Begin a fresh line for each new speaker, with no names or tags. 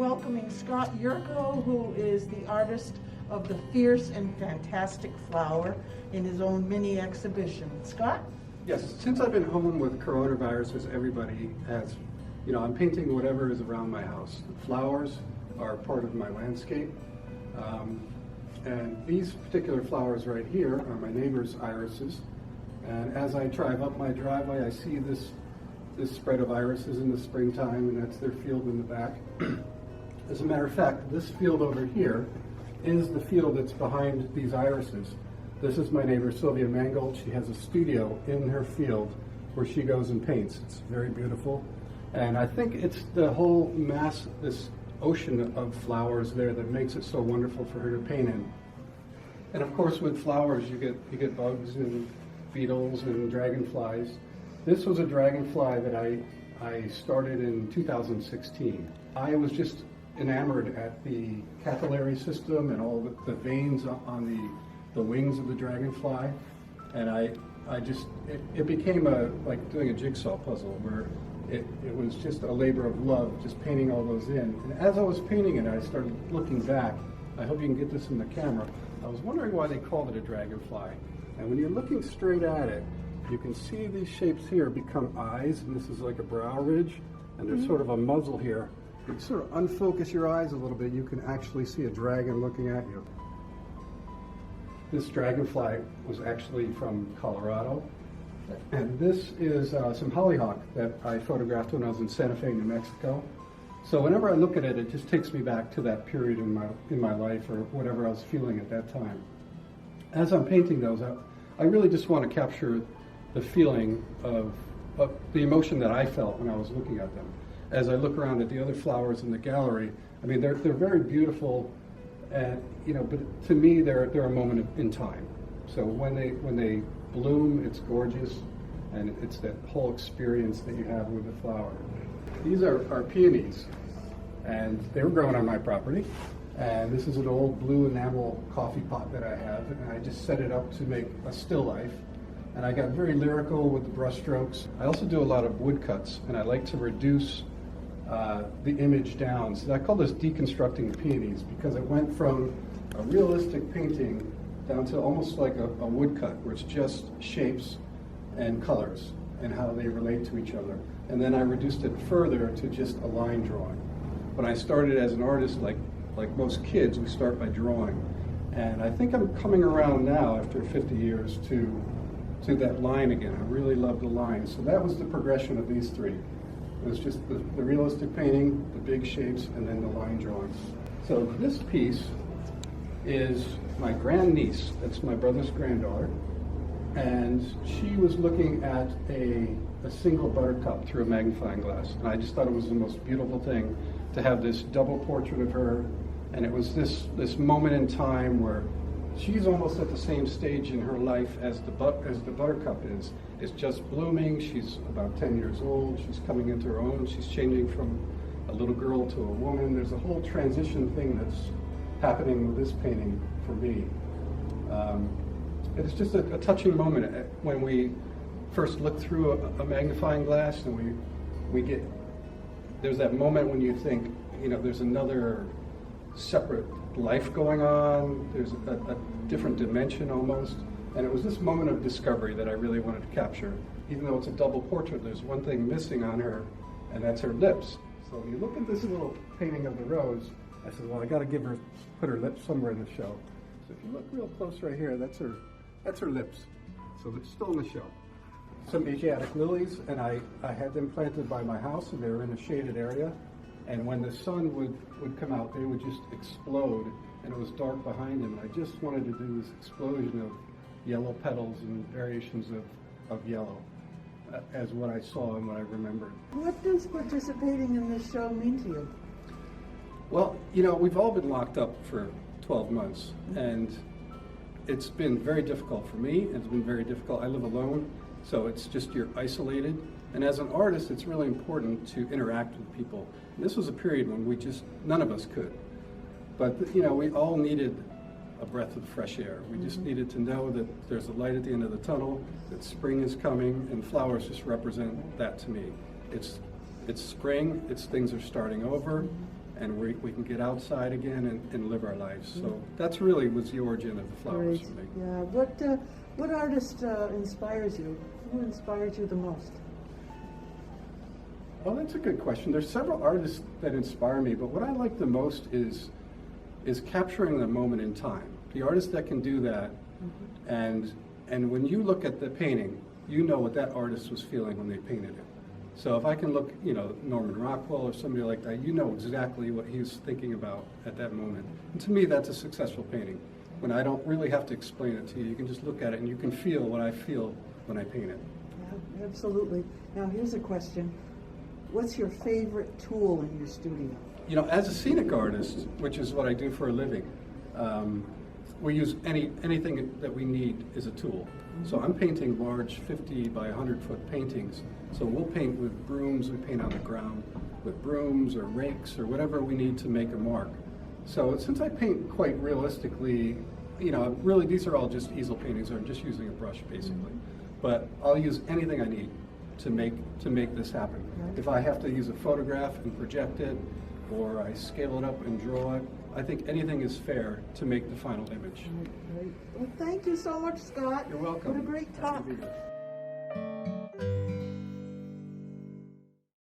welcoming Scott Yurko, who is the artist of the fierce and fantastic flower in his own mini exhibition. Scott?
Yes, since I've been home with coronavirus, as everybody has, I'm painting whatever is around my house. The flowers are part of my landscape. And these particular flowers right here are my neighbor's irises. And as I drive up my driveway, I see this spread of irises in the springtime, and that's their field in the back. As a matter of fact, this field over here is the field that's behind these irises. This is my neighbor Sylvia Mangold. She has a studio in her field where she goes and paints. It's very beautiful. And I think it's the whole mass, this ocean of flowers there that makes it so wonderful for her to paint in. And of course with flowers you get bugs and beetles and dragonflies. This was a dragonfly that I started in 2016. I was just enamored at the capillary system and all the veins on the wings of the dragonfly, and it became like doing a jigsaw puzzle where it was just a labor of love, just painting all those in. And as I was painting it, I started looking back. I hope you can get this in the camera. I was wondering why they called it a dragonfly. And when you're looking straight at it, you can see these shapes here become eyes, and this is like a brow ridge, and there's sort of a muzzle here. If you sort of unfocus your eyes a little bit, you can actually see a dragon looking at you. This dragonfly was actually from Colorado. And this is some hollyhock that I photographed when I was in Santa Fe, New Mexico. So whenever I look at it, it just takes me back to that period in my life or whatever I was feeling at that time. As I'm painting those, I really just want to capture the feeling of the emotion that I felt when I was looking at them. As I look around at the other flowers in the gallery, I mean, they're very beautiful, and but to me, they're a moment in time. So when they bloom, it's gorgeous, and it's that whole experience that you have with the flower. These are peonies, and they were grown on my property. And this is an old blue enamel coffee pot that I have, and I just set it up to make a still life. And I got very lyrical with the brush strokes. I also do a lot of woodcuts, and I like to reduce the image down. So I call this deconstructing the peonies, because it went from a realistic painting down to almost like a woodcut, where it's just shapes and colors and how they relate to each other. And then I reduced it further to just a line drawing. When I started as an artist, like most kids, we start by drawing. And I think I'm coming around now, after 50 years, to that line again. I really love the line. So that was the progression of these three. It was just the realistic painting, the big shapes, and then the line drawings. So this piece is my grandniece. That's my brother's granddaughter. And she was looking at a single buttercup through a magnifying glass. And I just thought it was the most beautiful thing to have this double portrait of her. And it was this moment in time where she's almost at the same stage in her life as the buttercup is. It's just blooming. She's about 10 years old. She's coming into her own. She's changing from a little girl to a woman. There's a whole transition thing that's happening with this painting for me. It's just a touching moment when we first look through a magnifying glass, and there's that moment when you think, there's another separate life going on. There's a different dimension almost. And it was this moment of discovery that I really wanted to capture. Even though it's a double portrait, there's one thing missing on her, and that's her lips. So when you look at this little painting of the rose, I said, well, I got to put her lips somewhere in the show. So if you look real close right here, that's her lips. So it's still in the show. Some Asiatic lilies, and I had them planted by my house, and they were in a shaded area. And when the sun would come out, they would just explode, and it was dark behind them. And I just wanted to do this explosion of yellow petals and variations of yellow as what I saw and what I remembered.
What does participating in this show mean to you?
Well, we've all been locked up for 12 months, and it's been very difficult for me. It's been very difficult. I live alone, so it's just you're isolated. And as an artist, it's really important to interact with people. And this was a period when none of us could. But, we all needed a breath of fresh air. We just needed to know that there's a light at the end of the tunnel, that spring is coming, and flowers just represent that to me. It's spring, things are starting over, and we can get outside again and live our lives. So that's really was the origin of the flowers
Great.
for me.
Yeah. What artist inspires you? Who inspires you the most?
Well, that's a good question. There's several artists that inspire me, but what I like the most is capturing the moment in time. The artist that can do that, and when you look at the painting, you know what that artist was feeling when they painted it. So if I can look, Norman Rockwell or somebody like that, you know exactly what he's thinking about at that moment. And to me, that's a successful painting. When I don't really have to explain it to you, you can just look at it and you can feel what I feel when I paint it.
Yeah, absolutely. Now here's a question. What's your favorite tool in your studio?
As a scenic artist, which is what I do for a living, we use anything that we need as a tool. So I'm painting large 50 by 100-foot paintings. So we'll paint with brooms, we paint on the ground with brooms or rakes or whatever we need to make a mark. So since I paint quite realistically, really these are all just easel paintings, or I'm just using a brush basically. But I'll use anything I need to make this happen. If I have to use a photograph and project it, or I scale it up and draw it, I think anything is fair to make the final image.
Right. Well, thank you so much, Scott.
You're welcome.
What a great
Happy
talk.
to be here.